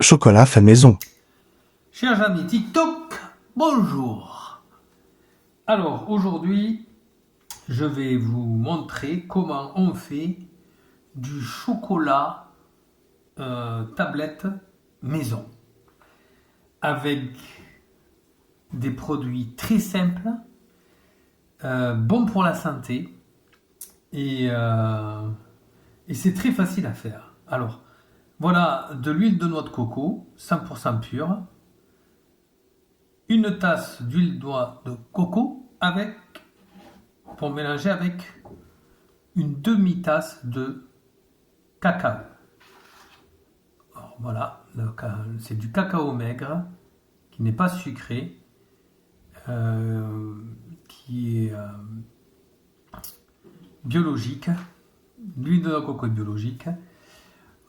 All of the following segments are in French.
Chocolat fait maison. Chers amis TikTok, bonjour. Alors aujourd'hui, je vais vous montrer comment on fait du chocolat tablette maison avec des produits très simples, bons pour la santé et, euh, et c'est très facile à faire. Alors voilà de l'huile de noix de coco 100% pure, une tasse d'huile de noix de coco avec pour mélanger avec une demi-tasse de cacao. Alors, voilà, c'est du cacao maigre qui n'est pas sucré, euh, qui est biologique. L'huile de coco est biologique.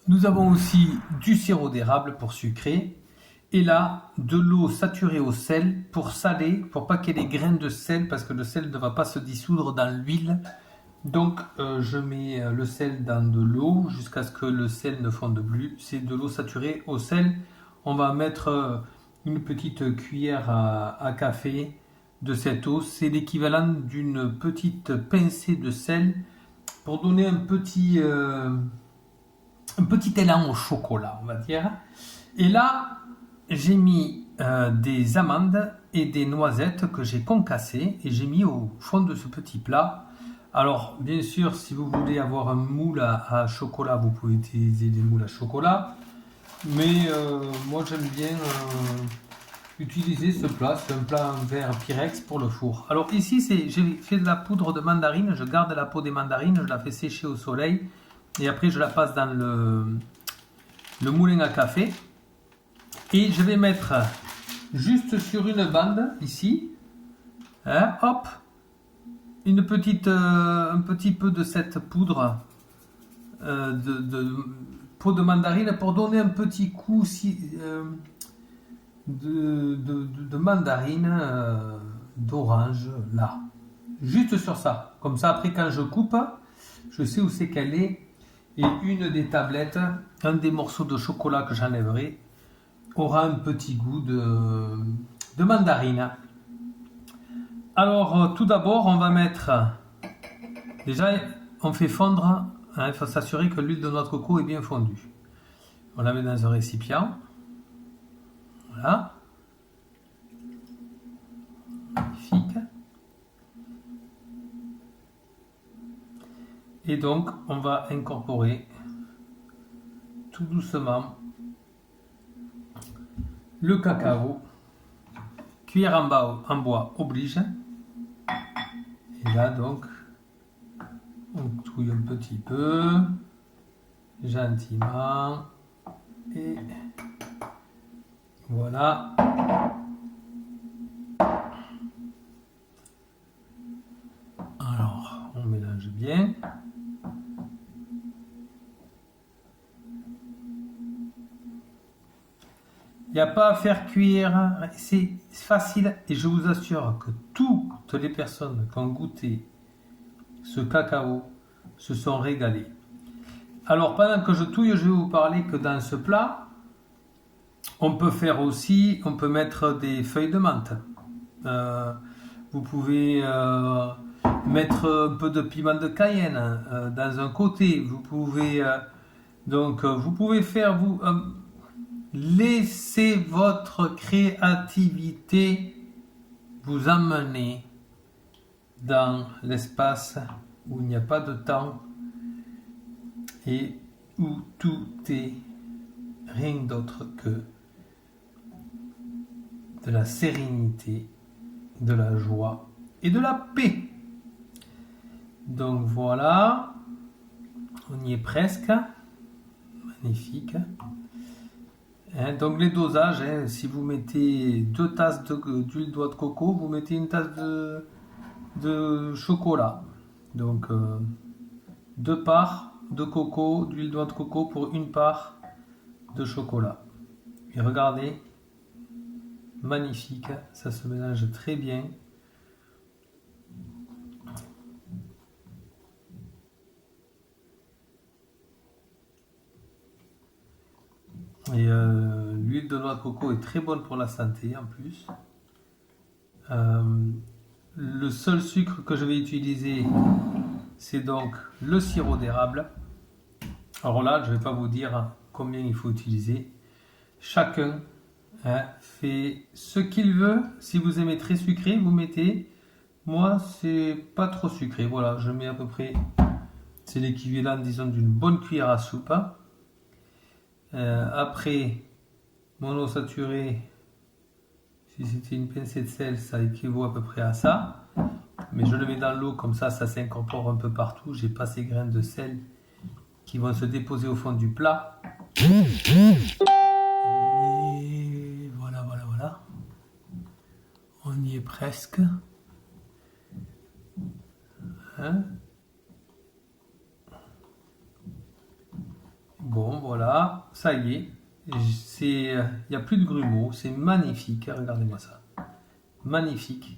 Nous avons aussi du sirop d'érable pour sucrer. Et là, de l'eau saturée au sel pour saler, pour pas qu'il y ait des graines de sel, parce que le sel ne va pas se dissoudre dans l'huile. Donc je mets le sel dans de l'eau jusqu'à ce que le sel ne fonde plus. C'est de l'eau saturée au sel. On va mettre une petite cuillère à café de cette eau. C'est l'équivalent d'une petite pincée de sel pour donner un petit élan au chocolat, on va dire. Et là, j'ai mis des amandes et des noisettes que j'ai concassées et j'ai mis au fond de ce petit plat. Alors, bien sûr, si vous voulez avoir un moule à chocolat, vous pouvez utiliser des moules à chocolat. Mais moi, j'aime bien utiliser ce plat. C'est un plat en verre Pyrex pour le four. Alors ici, j'ai fait de la poudre de mandarine. Je garde la peau des mandarines, je la fais sécher au soleil. Et après, je la passe dans le moulin à café. Et je vais mettre juste sur une bande, ici, hein, hop, un petit peu de cette poudre de peau de mandarine pour donner un petit coup de mandarine, d'orange, là. Juste sur ça. Comme ça, après, quand je coupe, je sais où c'est qu'elle est. Et une des tablettes, un des morceaux de chocolat que j'enlèverai, aura un petit goût de mandarine. Alors, tout d'abord, on va mettre. Déjà, on fait fondre. Hein, il faut s'assurer que l'huile de noix de coco est bien fondue. On la met dans un récipient. Voilà. Magnifique. Et donc, on va incorporer tout doucement le cacao. Cuillère en bois oblige. Et là, donc, on touille un petit peu. Gentiment. Et voilà. Alors, on mélange bien. Il n'y a pas à faire cuire, c'est facile et je vous assure que toutes les personnes qui ont goûté ce cacao se sont régalées. Alors pendant que je touille, je vais vous parler que dans ce plat, on peut faire aussi, on peut mettre des feuilles de menthe. Euh, vous pouvez mettre un peu de piment de Cayenne dans un côté. Vous pouvez faire laissez votre créativité vous emmener dans l'espace où il n'y a pas de temps et où tout est rien d'autre que de la sérénité, de la joie et de la paix. Donc voilà, on y est presque. Magnifique. Hein, donc les dosages, hein, si vous mettez 2 tasses d'huile de noix de coco, vous mettez une tasse de chocolat. Donc 2 parts de coco, d'huile de noix de coco pour une part de chocolat. Et regardez, magnifique, ça se mélange très bien. Et l'huile de noix de coco est très bonne pour la santé en plus. Le seul sucre que je vais utiliser, c'est donc le sirop d'érable. Alors là, je ne vais pas vous dire combien il faut utiliser. Chacun fait ce qu'il veut. Si vous aimez très sucré, vous mettez. Moi, c'est pas trop sucré. Voilà, je mets à peu près. C'est l'équivalent, disons, d'une bonne cuillère à soupe. Après, mon eau saturée, si c'était une pincée de sel, ça équivaut à peu près à ça. Mais je le mets dans l'eau, comme ça s'incorpore un peu partout. J'ai pas ces grains de sel qui vont se déposer au fond du plat. Et voilà, voilà, voilà. On y est presque. Bon, voilà, ça y est. Il n'y a plus de grumeaux, c'est magnifique. Regardez-moi ça. Magnifique.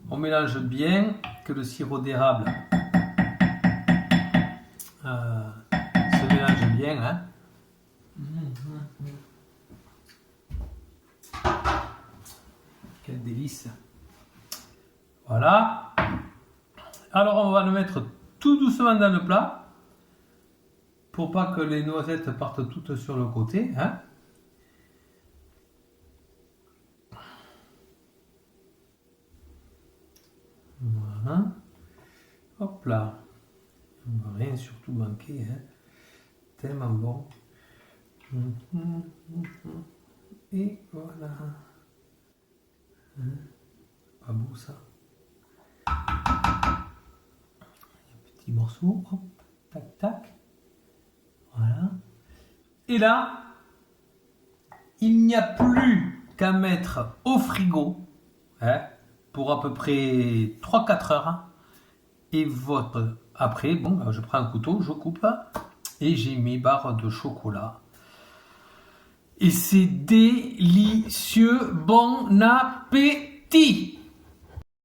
On mélange bien, que le sirop d'érable se mélange bien. Quel délice. Voilà. Alors on va le mettre tout doucement dans le plat pour pas que les noisettes partent toutes sur le côté. Voilà. Hop là. On ne va rien surtout manquer. Tellement bon. Et voilà. Pas beau ça. Petit morceau. Hop. Tac, tac. Voilà. Et là, il n'y a plus qu'à mettre au frigo pour à peu près 3-4 heures. Et après, bon, je prends un couteau, je coupe et j'ai mes barres de chocolat. Et c'est délicieux. Bon appétit!